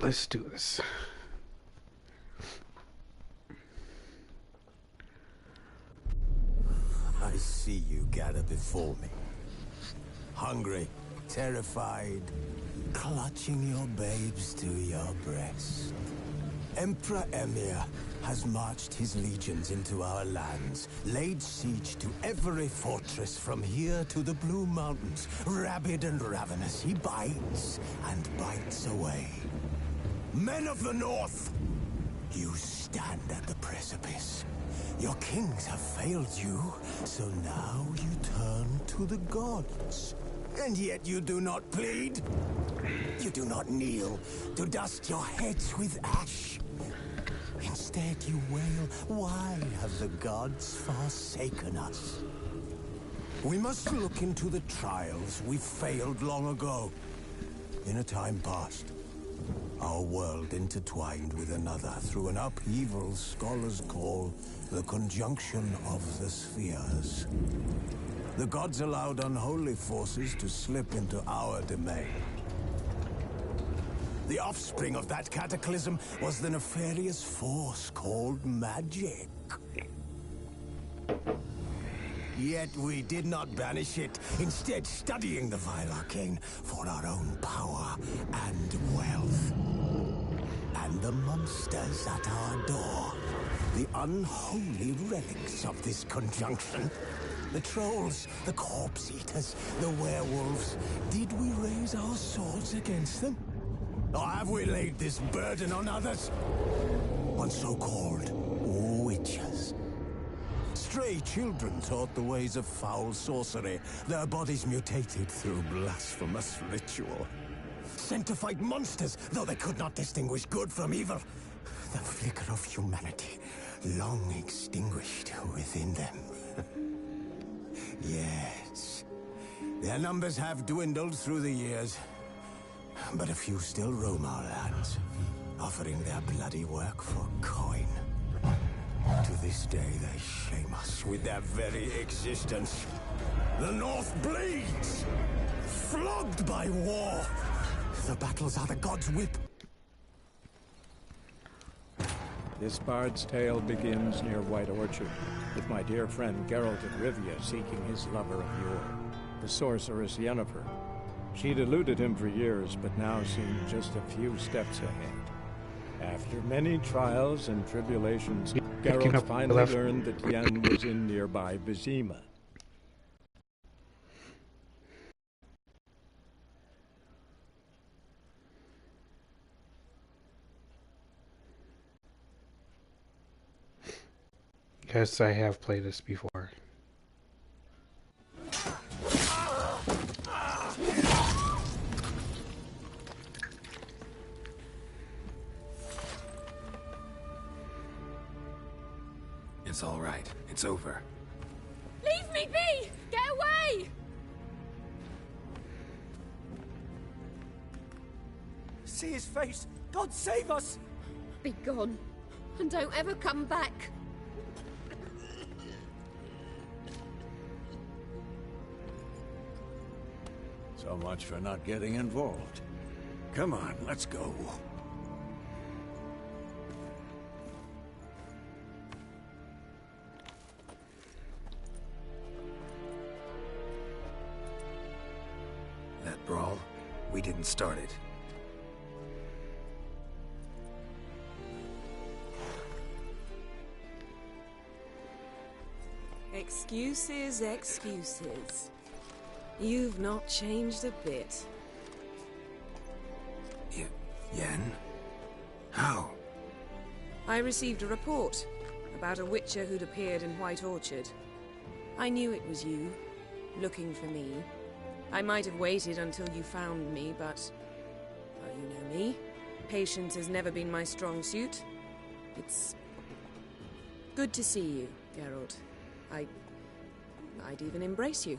let's do this. I see you gather before me. Hungry, terrified, clutching your babes to your breast. Emperor Emir has marched his legions into our lands, laid siege to every fortress from here to the Blue Mountains. Rabid and ravenous, he bites and bites away. Men of the North, you stand at the precipice. Your kings have failed you, so now you turn to the gods. And yet you do not plead. You do not kneel to dust your heads with ash. Instead you wail, why have the gods forsaken us? We must look into the trials we failed long ago. In a time past, our world intertwined with another through an upheaval scholars call the conjunction of the spheres. The gods allowed unholy forces to slip into our domain. The offspring of that cataclysm was the nefarious force called magic. Yet we did not banish it, instead studying the vile arcane for our own power and wealth. And the monsters at our door, the unholy relics of this conjunction. The trolls, the corpse eaters, the werewolves. Did we raise our swords against them? Or have we laid this burden on others? On so-called witches. Stray children taught the ways of foul sorcery, their bodies mutated through blasphemous ritual. Sent to fight monsters, though they could not distinguish good from evil. The flicker of humanity, long extinguished within them. Yes, their numbers have dwindled through the years, but a few still roam our lands, offering their bloody work for coin. To this day, they shame us with their very existence. The North bleeds, flogged by war. The battles are the gods' whip. This bard's tale begins near White Orchard, with my dear friend Geralt of Rivia seeking his lover of yore, the sorceress Yennefer. She'd eluded him for years, but now seemed just a few steps ahead. After many trials and tribulations, Geralt finally learned that Yen was in nearby Vizima. Yes, I have played this before. It's all right. It's over. Leave me be! Get away! See his face! God save us! Be gone, and don't ever come back. So much for not getting involved. Come on, let's go. That brawl, we didn't start it. Excuses, excuses. You've not changed a bit. Yen? How? I received a report about a witcher who'd appeared in White Orchard. I knew it was you, looking for me. I might have waited until you found me, but... well, you know me. Patience has never been my strong suit. It's... good to see you, Geralt. I'd even embrace you.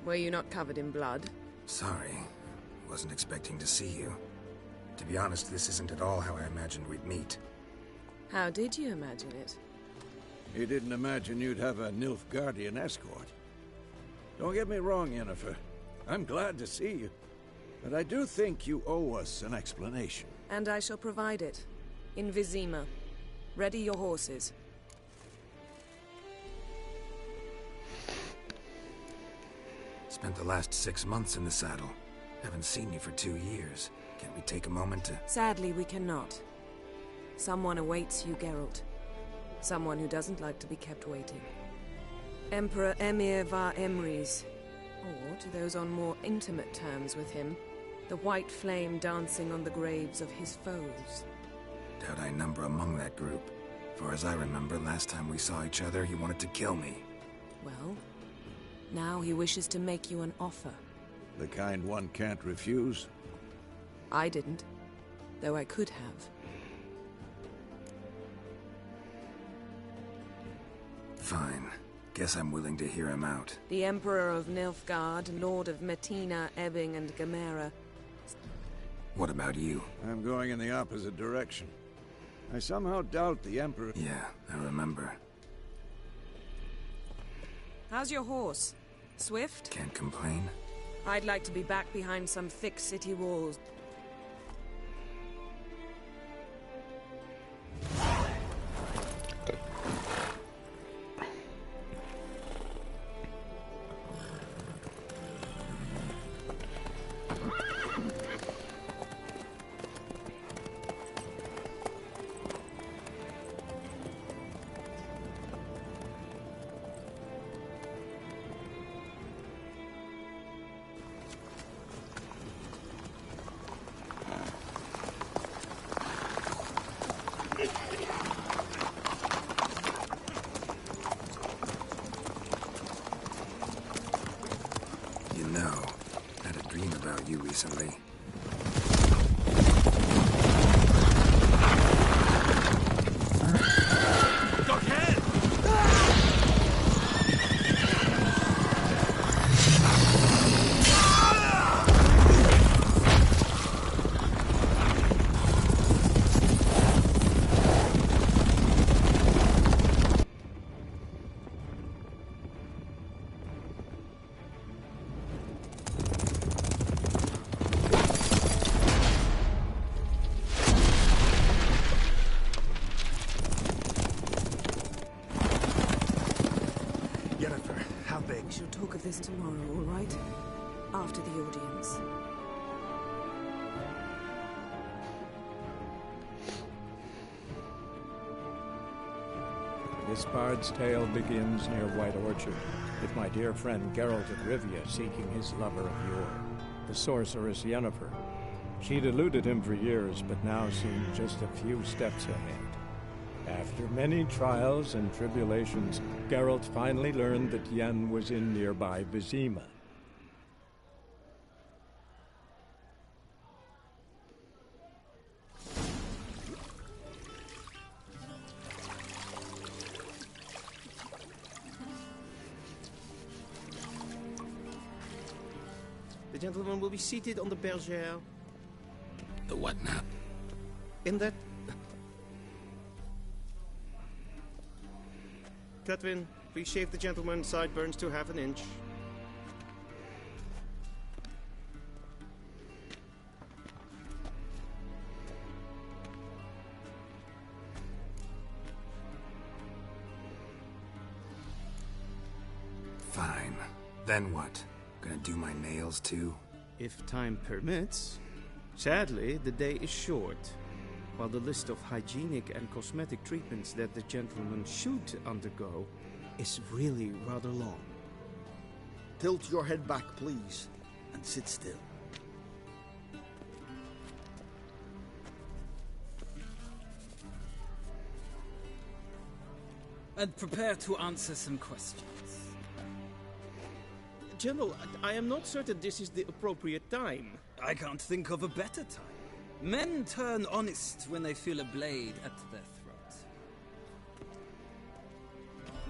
Were you not covered in blood? Sorry. Wasn't expecting to see you. To be honest, this isn't at all how I imagined we'd meet. How did you imagine it? You didn't imagine you'd have a Nilfgaardian escort. Don't get me wrong, Yennefer. I'm glad to see you. But I do think you owe us an explanation. And I shall provide it. In Vizima. Ready your horses. Spent the last 6 months in the saddle. Haven't seen you for 2 years. Can't we take a moment to... Sadly, we cannot. Someone awaits you, Geralt. Someone who doesn't like to be kept waiting. Emperor Emir var Emreis. Or, to those on more intimate terms with him, the white flame dancing on the graves of his foes. Doubt I number among that group. Far as I remember, last time we saw each other, he wanted to kill me. Well, now he wishes to make you an offer. The kind one can't refuse? I didn't, though I could have. Fine. Guess I'm willing to hear him out. The Emperor of Nilfgaard, Lord of Metina, Ebbing, and Gamera. What about you? I'm going in the opposite direction. I somehow doubt the Emperor... Yeah, I remember. How's your horse? Swift? Can't complain. I'd like to be back behind some thick city walls. You know, I had a dream about you recently. We shall talk of this tomorrow, all right? After the audience. This bard's tale begins near White Orchard, with my dear friend Geralt of Rivia seeking his lover of yore, the sorceress Yennefer. She'd eluded him for years, but now seemed just a few steps ahead. After many trials and tribulations, Geralt finally learned that Yen was in nearby Vizima. The gentleman will be seated on the bergère. The what now? In that... Catwin, please shave the gentleman's sideburns to half an inch. Fine. Then what? Gonna do my nails too? If time permits. Sadly, the day is short, while the list of hygienic and cosmetic treatments that the gentleman should undergo is really rather long. Tilt your head back, please, and sit still. And prepare to answer some questions. General, I am not certain this is the appropriate time. I can't think of a better time. Men turn honest when they feel a blade at their throat.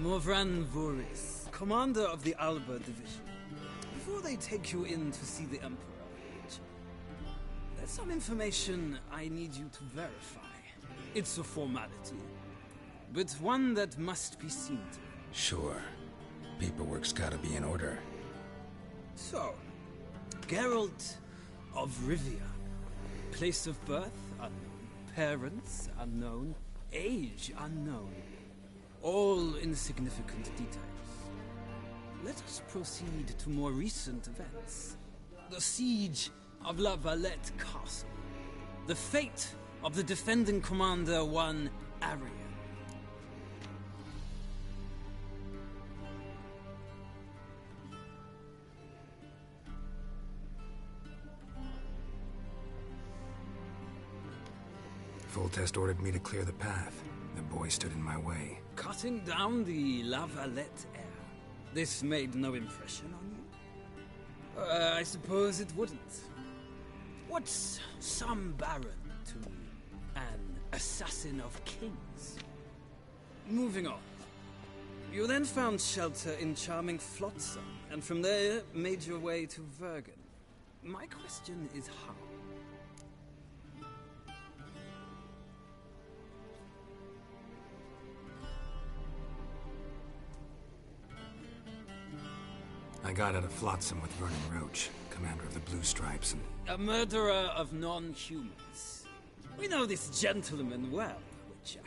Morvran Voorhis, commander of the Alba Division. Before they take you in to see the Emperor, there's some information I need you to verify. It's a formality, but one that must be seen to. Sure. Paperwork's gotta be in order. So, Geralt of Rivia. Place of birth, unknown, parents unknown, age unknown. All insignificant details. Let us proceed to more recent events. The siege of La Valette Castle. The fate of the defending commander, one Arian. Foltest ordered me to clear the path. The boy stood in my way. Cutting down the La Valette heir. This made no impression on you? I suppose it wouldn't. What's some baron to an assassin of kings? Moving on. You then found shelter in charming Flotsam, and from there made your way to Vergen. My question is how? I got out of Flotsam with Vernon Roach, commander of the Blue Stripes, and... A murderer of non-humans. We know this gentleman well, Witcher.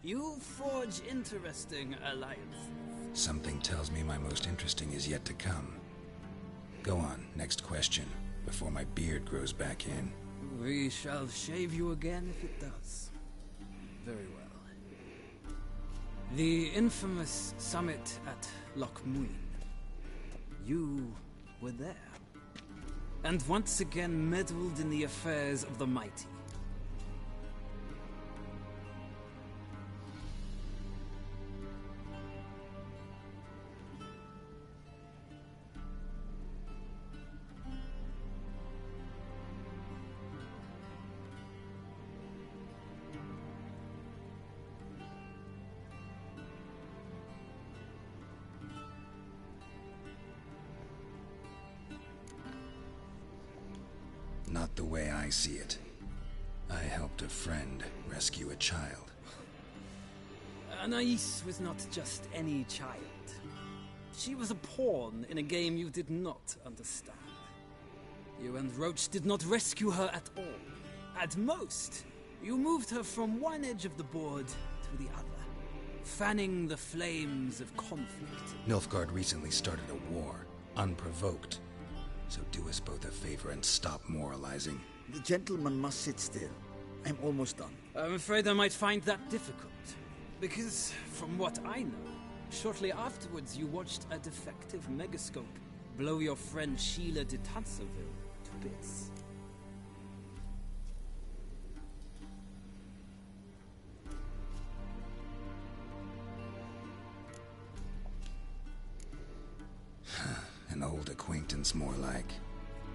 You forge interesting alliances. Something tells me my most interesting is yet to come. Go on, next question, before my beard grows back in. We shall shave you again if it does. Very well. The infamous summit at Loch Muin. You were there. And once again meddled in the affairs of the mighty. Not the way I see it. I helped a friend rescue a child. Anais was not just any child. She was a pawn in a game you did not understand. You and Roach did not rescue her at all. At most, you moved her from one edge of the board to the other, fanning the flames of conflict. Nilfgaard recently started a war, unprovoked. So do us both a favor and stop moralizing. The gentleman must sit still. I'm almost done. I'm afraid I might find that difficult. Because, from what I know, shortly afterwards you watched a defective megascope blow your friend Sheila de Tanserville to bits. An old acquaintance, more like.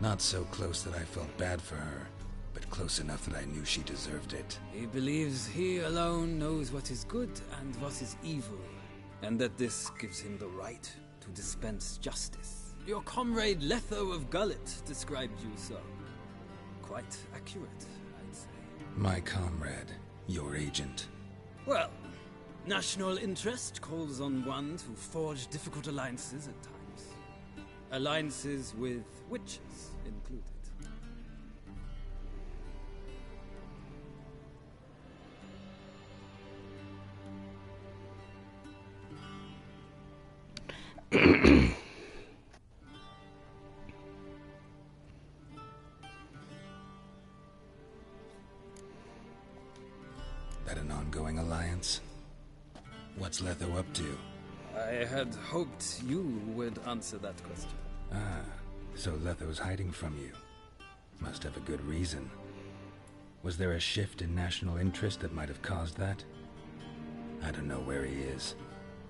Not so close that I felt bad for her, but close enough that I knew she deserved it. He believes he alone knows what is good and what is evil, and that this gives him the right to dispense justice. Your comrade Letho of Gullet described you so. Quite accurate, I'd say. My comrade, your agent. Well, national interest calls on one to forge difficult alliances at times. Alliances with witches included. That an ongoing alliance? What's Letho up to? I had hoped you would answer that question. Ah, so Letho's hiding from you. Must have a good reason. Was there a shift in national interest that might have caused that? I don't know where he is.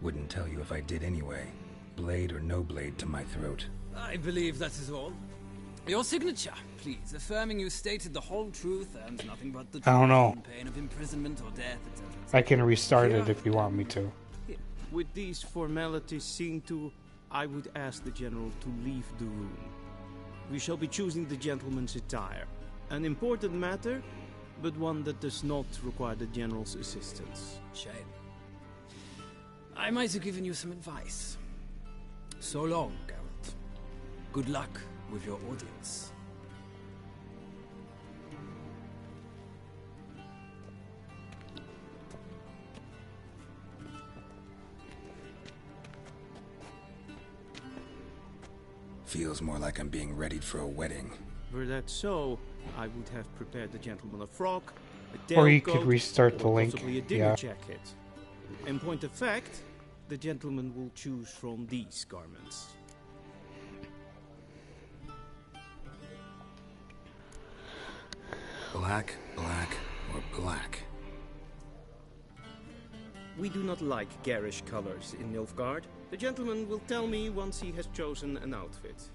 Wouldn't tell you if I did anyway. Blade or no blade to my throat. I believe that is all. Your signature, please, affirming you stated the whole truth and nothing but the truth. I don't know. On pain of imprisonment or death, etc. I can restart it if you want me to. With these formalities seen to, I would ask the general to leave the room. We shall be choosing the gentleman's attire. An important matter, but one that does not require the general's assistance. Shame. I might have given you some advice. So long, Geralt. Good luck with your audience. Feels more like I'm being readied for a wedding. Were that so, I would have prepared the gentleman a frock, a Or you tailcoat, could restart the or link. possibly a dinner Yeah. jacket. In point of fact, the gentleman will choose from these garments. Black, black, or black? We do not like garish colors in Nilfgaard. The gentleman will tell me once he has chosen an outfit.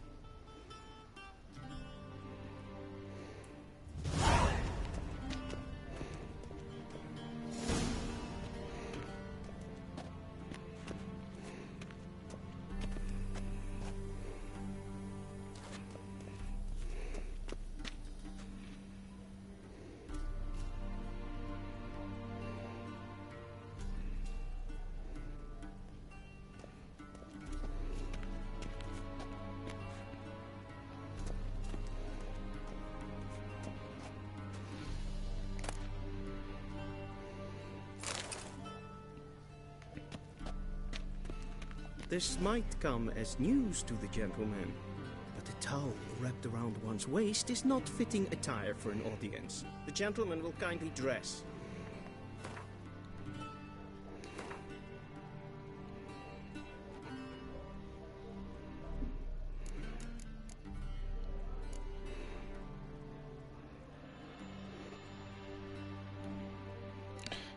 This might come as news to the gentleman, but a towel wrapped around one's waist is not fitting attire for an audience. The gentleman will kindly dress.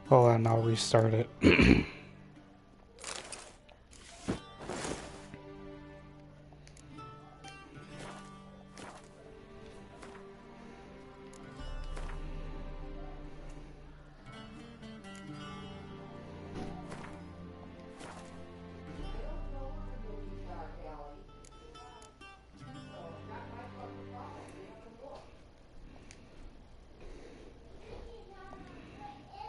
Hold on, I'll restart it.